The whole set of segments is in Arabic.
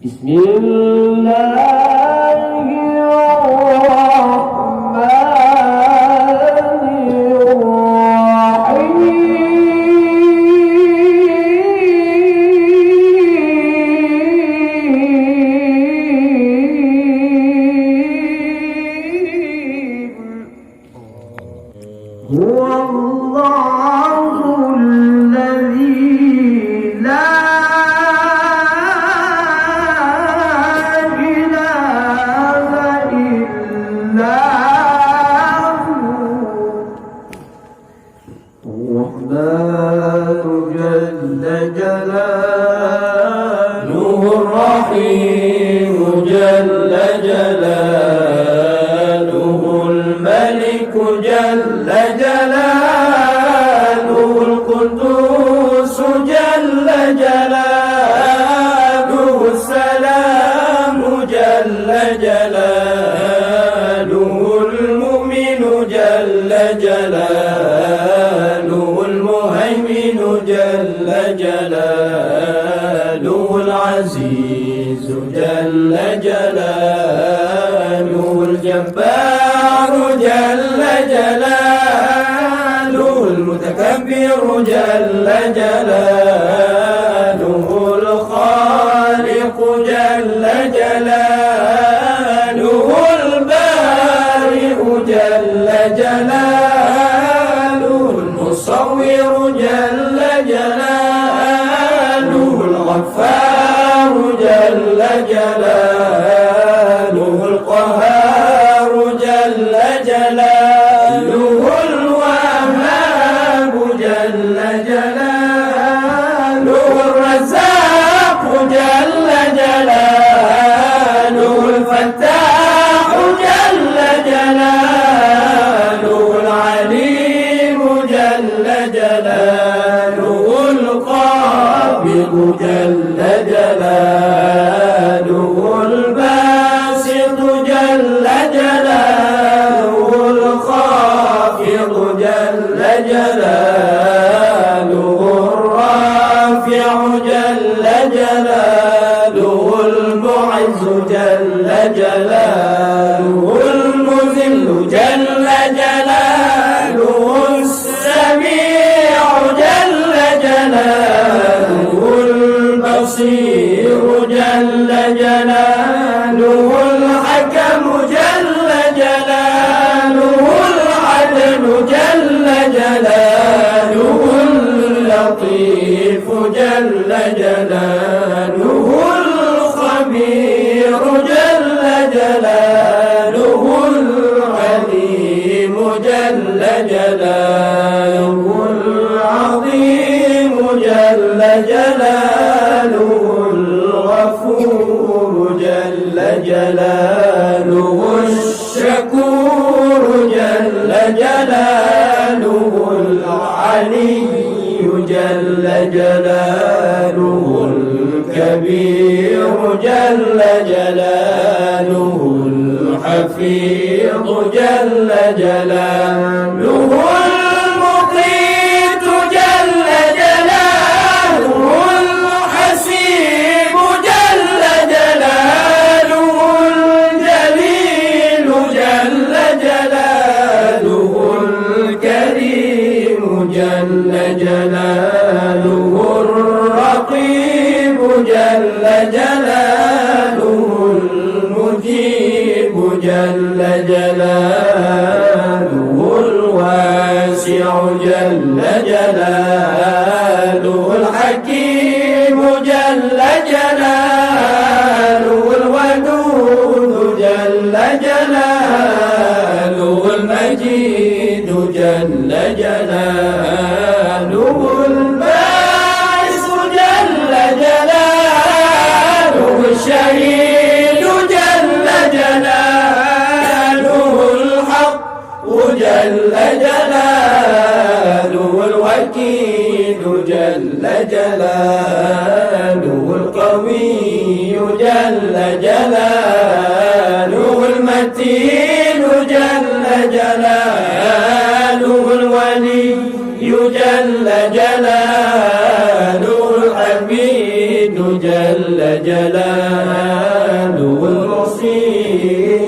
بسم الله هو الله الذي لا إله إلا هو الرحمن جل جلاله الرحيم جل جلاله الملك جل جلاله القدوس جل جلاله السلام جل جلاله المؤمن جل جلاله المهيمن جل جلاله العزيز جل جلاله الجبار جل جلاله المتكبر جل جلاله الخالق جل جلاله البارئ جل جلاله المصور جل جلاله الغفار جل جلاله القهار جل جلاله الوهاب جل جلاله الرزاق جل جلاله الفتاح جل جلاله العليم جل جلاله القابض جل جلاله الباسط جل جلاله الخافض جل جلاله الرافع جل جلاله المعز جل جلاله المذل جل جلاله السميع جل جلاله البصير جل جلاله الحكم جل جلاله العدل جل جلاله اللطيف جل جلاله الخبير جل جلاله العليم جل جلاله العظيم جل جلاله الغفور جل جلاله الشكور جل جلاله العلي جل جلاله الكبير جل جلاله الحفيظ جل جلاله المقيت جل جلاله الحسيب جل جلاله الجليل جل جلاله الكريم جل جلاله الرقيب جل جلاله المجيب جل جلاله الواسع جل جلاله الحكيم جل جلاله الودود جل جلاله المجيد جل جلاله الباعث جل جلاله الشهيد جل جلاله الحق جل جلاله الوكيل جل جلاله القوي جل جلاله المتين جل جلاله الولي جل جلاله الحميد جل جل جلاله المحصي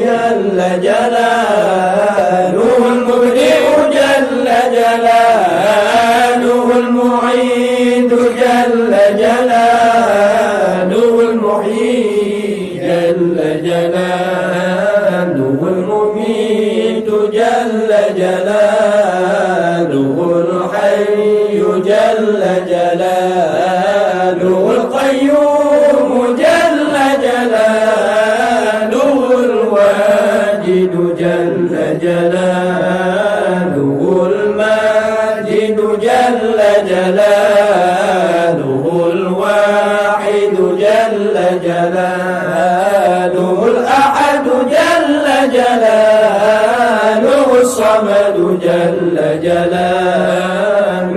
جل جلاله المبدئ جل جلاله المعيد جل جلاله المحيي جل جلاله المميت جل جلاله الحي جل جلاله القيوم جل جلاله الواجد جل جلاله الماجد جل جلاله الواحد جل جلاله الأحد جل جلاله الصمد جل جلاله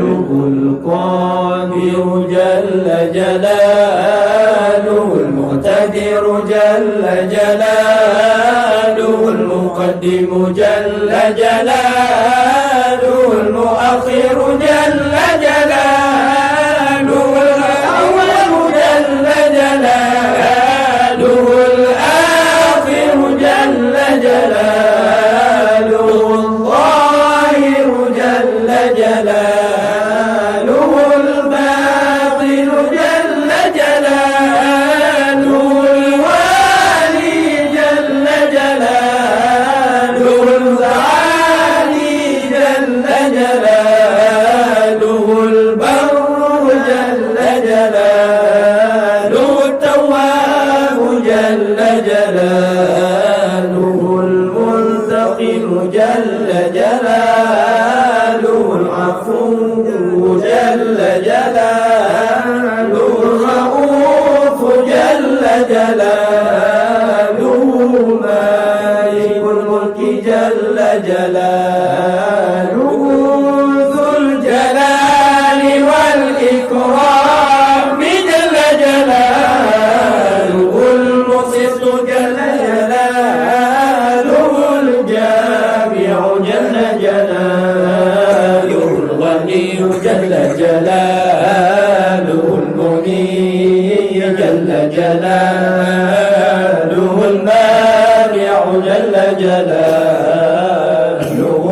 القادر جل جلاله المقتدر جل جلاله المقدم جل جلاله المؤخر جل جلاله الأول جل جلاله الآخر جل جلاله الظاهر جل جلاله الباطن جل جلاله الوالي جل جلاله العالي جل جلاله البر جل جلاله التواب جل جلاله المنتقم جل جلاله العفو جل جلاله الرؤوف جل جلاله مالك الملك جل جلاله ذو الجلال والإكرام جل جلاله المقسط جل جلاله الجامع جل جلاله الغني جل جلاله المغني جل جلاله المانع جل جلاله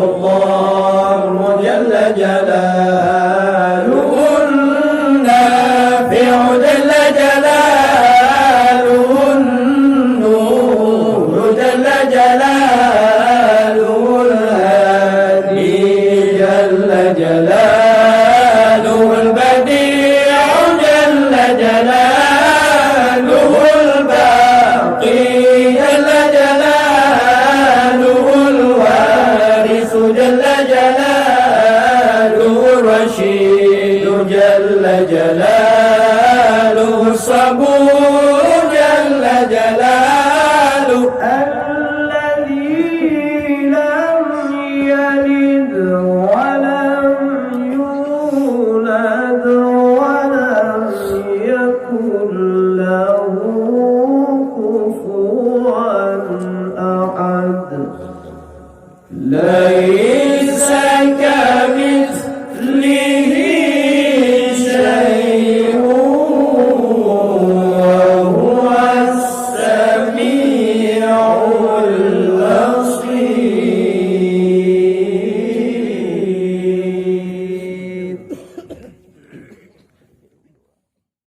الله جل جلاله النافع جل جلاله النور جل جلاله الهادي جل جلاله البديع جل جلاله الباقي جل جلاله الوارث جل جلاله الرشيد جل جلاله الصبور جل جلاله الذي لم يلد ولم يولد ولم يكن